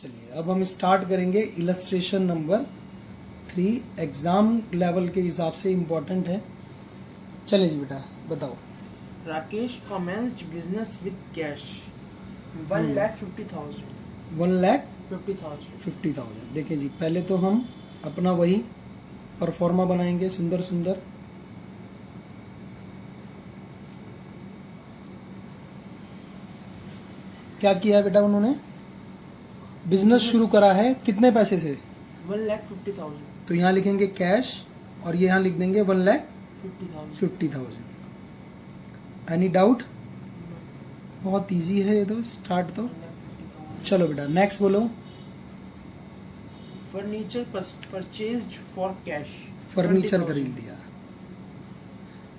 चलिए अब हम स्टार्ट करेंगे इलस्ट्रेशन नंबर 3। एग्जाम लेवल के हिसाब से इम्पोर्टेंट है। चलिए जी बेटा बताओ। Rakesh commenced business with cash 1,50,000. 1,50,000। देखिए जी पहले तो हम अपना वही परफॉर्मा बनाएंगे सुंदर सुंदर। क्या किया है बेटा उन्होंने? बिजनेस शुरू करा है कितने पैसे से? 1,50,000. तो यहाँ लिखेंगे कैश और ये यहाँ लिख देंगे 1,50,000। Any doubt? बहुत इजी है ये तो स्टार्ट तो। चलो बेटा नेक्स्ट बोलो। Furniture purchased for cash. Furniture 20,000. खरीद लिया।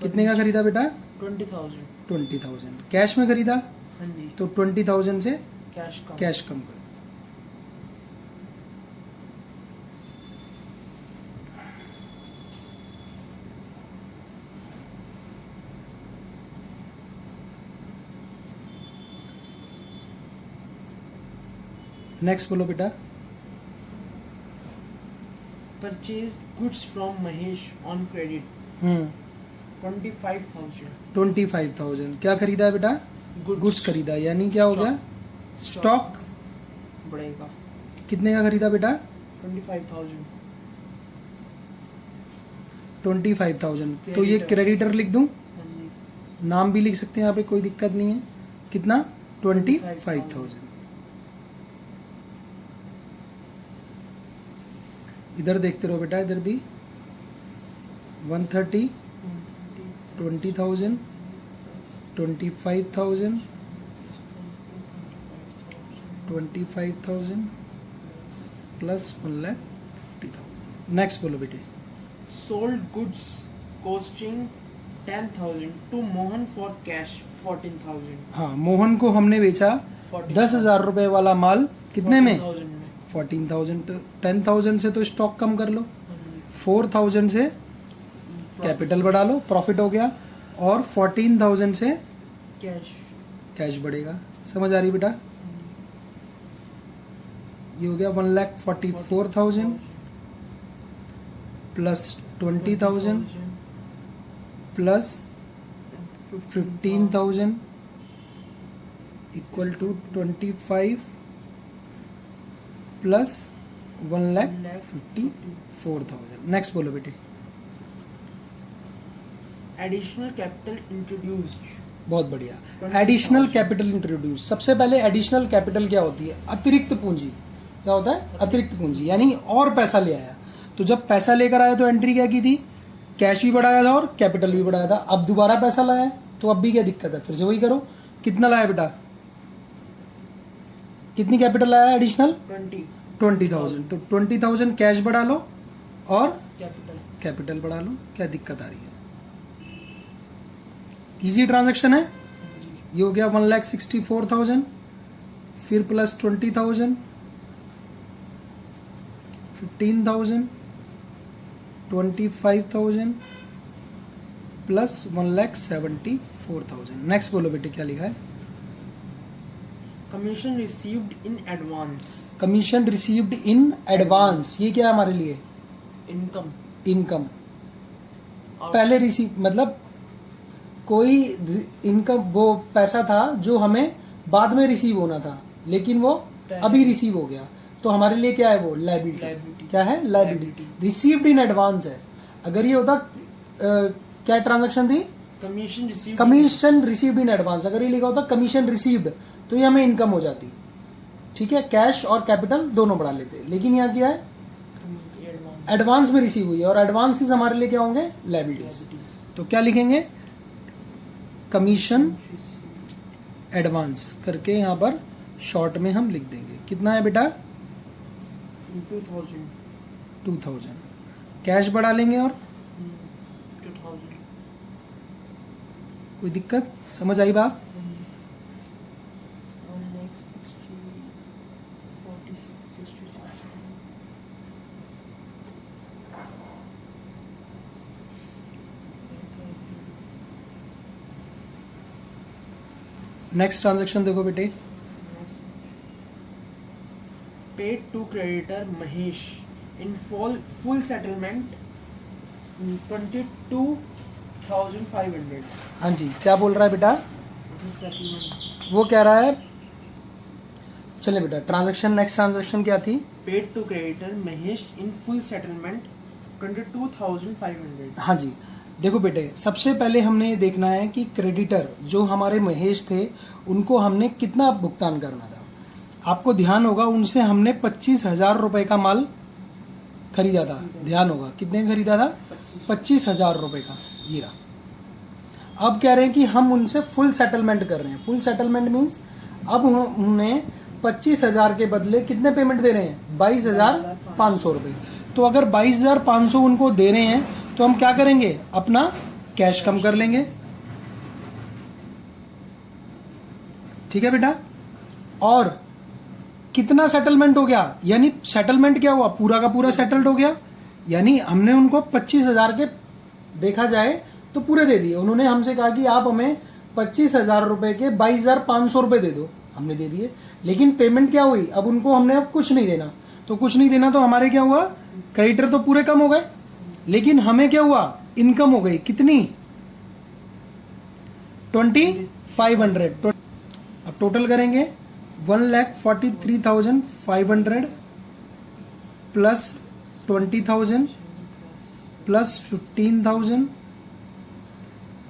कितने का खरीदा बेटा? 20,000. 20,000। कैश में खरीदा हाँ जी. तो 20,000 से कैश कम कर। नेक्स्ट बोलो बेटा। Purchased goods from Mahesh on credit 25,000. 25,000। क्या खरीदा है बेटा? गुड्स खरीदा। यानी क्या हो गया? स्टॉक बढ़ेगा. कितने का खरीदा बेटा? 25,000. 25,000। तो ये क्रेडिटर लिख दूं? हाँ जी. नाम भी लिख सकते हैं यहाँ पे, कोई दिक्कत नहीं है। कितना? 25,000। इधर देखते रहो बेटा, इधर भी 130, 20,000, 25,000, 25,000 प्लस 1,50,000। नेक्स्ट बोलो बेटे। Sold goods costing 10,000 to Mohan for cash 14,000. हाँ मोहन को हमने बेचा 10,000 रुपए वाला माल कितने में? 14,000 में. 14,000। तो 10,000 से तो स्टॉक कम कर लो, हाँ जी. 4,000 से कैपिटल बढ़ा लो, प्रॉफिट हो गया। और 14,000 से कैश बढ़ेगा। समझ आ रही बेटा? ये हो गया 1,44,000 plus 20,000 plus 15,000 equal to 25 plus 1,54,000। Next बोलो बेटे। Additional capital introduced. बहुत बढ़िया। Additional capital introduce. सबसे पहले एडिशनल कैपिटल क्या होती है? अतिरिक्त पूंजी। क्या होता है? अतिरिक्त पूंजी यानी और पैसा ले आया। तो जब पैसा लेकर आया तो एंट्री क्या की थी? कैश भी बढ़ाया था और कैपिटल भी बढ़ाया था। अब दोबारा पैसा लाया तो अब भी क्या दिक्कत है? फिर से वही करो। कितना लाया बेटा? कितनी कैपिटल लाया एडिशनल? 20,000। तो 20,000 कैश बढ़ा लो और कैपिटल बढ़ा लो। क्या दिक्कत आ रही है? इजी ट्रांजैक्शन है। ये हो गया 1,64,000 फिर प्लस 20,000 15,000 25,000 प्लस 1,74,000। नेक्स्ट बोलो बेटे क्या लिखा है? Commission received in advance. Commission received in advance. ये क्या है हमारे लिए? Income. इनकम। पहले रिसीव मतलब कोई इनकम, वो पैसा था जो हमें बाद में रिसीव होना था लेकिन वो अभी रिसीव हो गया। तो हमारे लिए क्या है वो? लायबिलिटी। क्या है? लायबिलिटी। रिसीव्ड इन एडवांस है। अगर ये होता क्या ट्रांजैक्शन थी? Commission received in advance. अगर ये लिखा होता कमीशन रिसीव्ड तो ये हमें इनकम हो जाती। ठीक है, कैश और कैपिटल दोनों बढ़ा लेते। लेकिन यहाँ क्या है? एडवांस में रिसीव हुई है और एडवांसेस हमारे लिए क्या होंगे? लायबिलिटीज। तो क्या लिखेंगे? कमीशन एडवांस करके यहाँ पर शॉर्ट में हम लिख देंगे। कितना है बेटा? 2,000। कैश बढ़ा लेंगे और 2,000. कोई दिक्कत? समझ आई बात? नेक्स्ट ट्रांजैक्शन देखो बेटे। paid to creditor Mahesh in full settlement 22,500. हाँ जी, क्या बोल रहा है बेटा? Settlement वो कह रहा है, चले बेटा, ट्रांजैक्शन, नेक्स्ट ट्रांजैक्शन क्या थी? paid to creditor Mahesh in full settlement 22,500. हाँ जी, देखो बेटे, सबसे पहले हमने ये देखना है कि क्रेडिटर जो हमारे महेश थे उनको हमने कितना भुगतान करना था। आपको ध्यान होगा, उनसे हमने 25,000 रुपए का माल खरीदा था। ध्यान होगा, कितने का खरीदा था? 25,000 रुपए का। ये रहा। अब कह रहे हैं कि हम उनसे फुल सेटलमेंट कर रहे हैं। फुल सेटलमेंट मीन्स अब उन्हें 25,000 के बदले कितने पेमेंट दे रहे हैं? 22,500 रुपए। तो अगर 22,500 उनको दे रहे हैं तो हम क्या करेंगे? अपना कैश कम कर लेंगे। ठीक है बेटा। और कितना सेटलमेंट हो गया? यानी सेटलमेंट क्या हुआ? पूरा का पूरा सेटल्ड हो गया। यानी हमने उनको 25,000 के देखा जाए तो पूरे दे दिए। उन्होंने हमसे कहा कि आप हमें 25,000 रुपए के 22,500 रुपए दे दो, हमने दे दिए। लेकिन पेमेंट क्या हुई? अब उनको हमने अब कुछ नहीं देना। तो कुछ नहीं देना तो हमारे क्या हुआ? क्रेडिटर तो पूरे कम हो गए, लेकिन हमें क्या हुआ? इनकम हो गई। कितनी? 2,500। अब टोटल करेंगे 1,43,500 प्लस 20,000 प्लस 15,000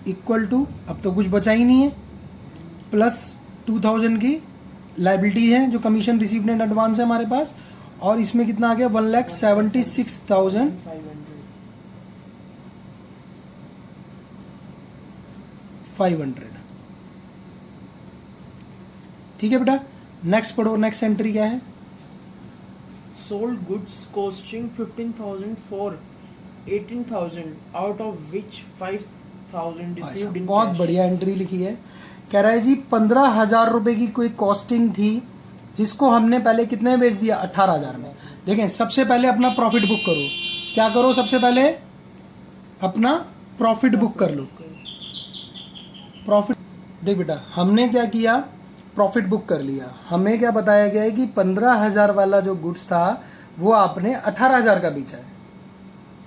इक्वल टू, अब तो कुछ बचा ही नहीं है, प्लस 2,000 की लाइबिलिटी है जो कमीशन रिसीव्ड इन एडवांस है हमारे पास। और इसमें कितना आ गया? 1,76,500। ठीक है बेटा। नेक्स्ट पढ़ो, नेक्स्ट एंट्री क्या है? Sold goods costing 15,000 for 18,000, out of which 5,000 received in बहुत cash. बढ़िया एंट्री लिखी है। कह रहा है जी 15,000 रुपए की कोई कॉस्टिंग थी जिसको हमने पहले कितने में बेच दिया? 18,000 में। देखें, सबसे पहले अपना प्रॉफिट बुक करो। क्या करो? सबसे पहले अपना प्रॉफिट बुक कर लो। प्रॉफिट, देख बेटा, हमने क्या किया? प्रॉफिट बुक कर लिया। हमें क्या बताया गया है कि 15,000 वाला जो गुड्स था वो आपने 18,000 का बेचा है।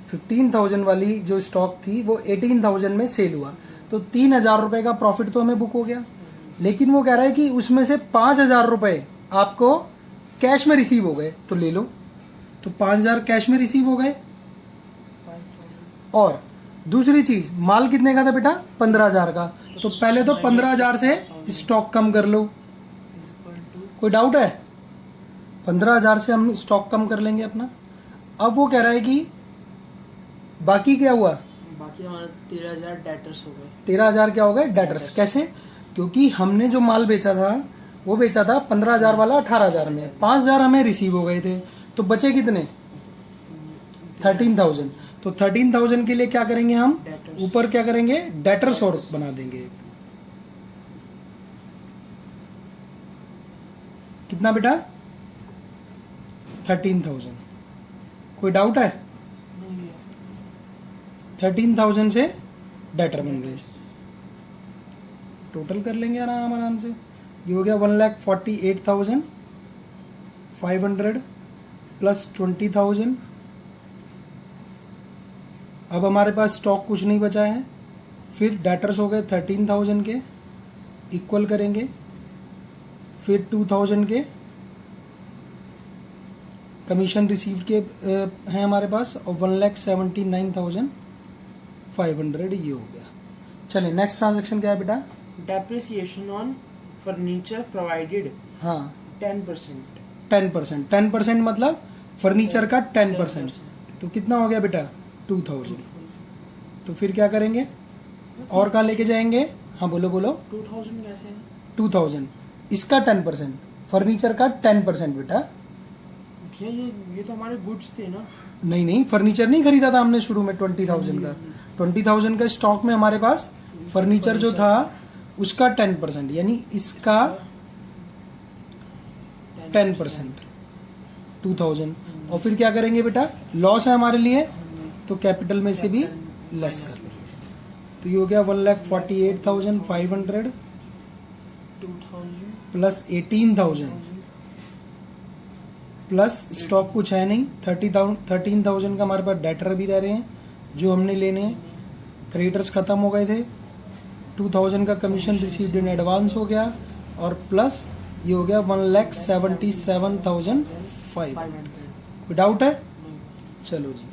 15,000 वाली जो स्टॉक थी वो 18,000 में सेल हुआ, तो 3,000 रुपए का प्रॉफिट तो हमें बुक हो गया। लेकिन वो कह रहा है कि उसमें से 5,000 रुपए आपको कैश में रिसीव हो गए, तो ले लो। तो 5,000 कैश में रिसीव हो गए। और दूसरी चीज, माल कितने का था बेटा? 15,000 का। तो पहले तो 15,000 से स्टॉक कम कर लो। कोई डाउट है? 15,000 से हम स्टॉक कम कर लेंगे अपना। अब वो कह रहा है कि बाकी क्या हुआ? बाकी हमारा 13,000 डेटर्स हो गए। 13,000 क्या हो गए? डेटर्स। कैसे? क्योंकि हमने जो माल बेचा था वो बेचा था 15,000 वाला 18,000 में। 5,000 हमें रिसीव हो गए थे, तो बचे कितने? 13,000। तो 13,000 के लिए क्या करेंगे हम? Debtors. ऊपर क्या करेंगे? डेटर्स और बना देंगे। कितना बेटा? 13,000। कोई डाउट है? 13,000 से डेटर बन गए। टोटल कर लेंगे आराम आराम से। ये हो गया 1,48,500 प्लस 20,000। अब हमारे पास स्टॉक कुछ नहीं बचा है। फिर डेटर्स हो गए 13,000 के, इक्वल करेंगे। फिर 2,000 के कमीशन रिसीव के हैं हमारे पास, और 1,79,500 ये हो गया। चलिए नेक्स्ट ट्रांजेक्शन क्या है बेटा? Depreciation on furniture provided हाँ, 10%. 10%। 10% मतलब फर्नीचर का 10%। तो कितना हो गया बेटा? 2,000। तो फिर क्या करेंगे? और कहाँ लेके जाएंगे? हाँ बोलो बोलो। 2,000 कैसे है? 2,000 इसका 10%, फर्नीचर का 10% बेटा। भैया ये तो हमारे गुड्स थे ना। नहीं नहीं, फर्नीचर नहीं खरीदा था हमने शुरू में 20,000 का। 20,000 का स्टॉक में हमारे पास फर्नीचर जो था उसका 10%, यानी इसका 10%, 2,000। और फिर क्या करेंगे बेटा? लॉस है हमारे लिए, तो कैपिटल में से भी लेस कर लेंगे। तो ये हो गया 1,48,500 2,000 प्लस 18,000 प्लस स्टॉक कुछ है नहीं, 13,000 का हमारे पास डेटर भी रह रहे हैं जो हमने लेने हैं। क्रेडिटर्स खत्म हो गए थे, 2,000 का कमीशन रिसीव्ड इन एडवांस हो गया, और प्लस ये हो गया 1,77,500। कोई डाउट है? चलो जी।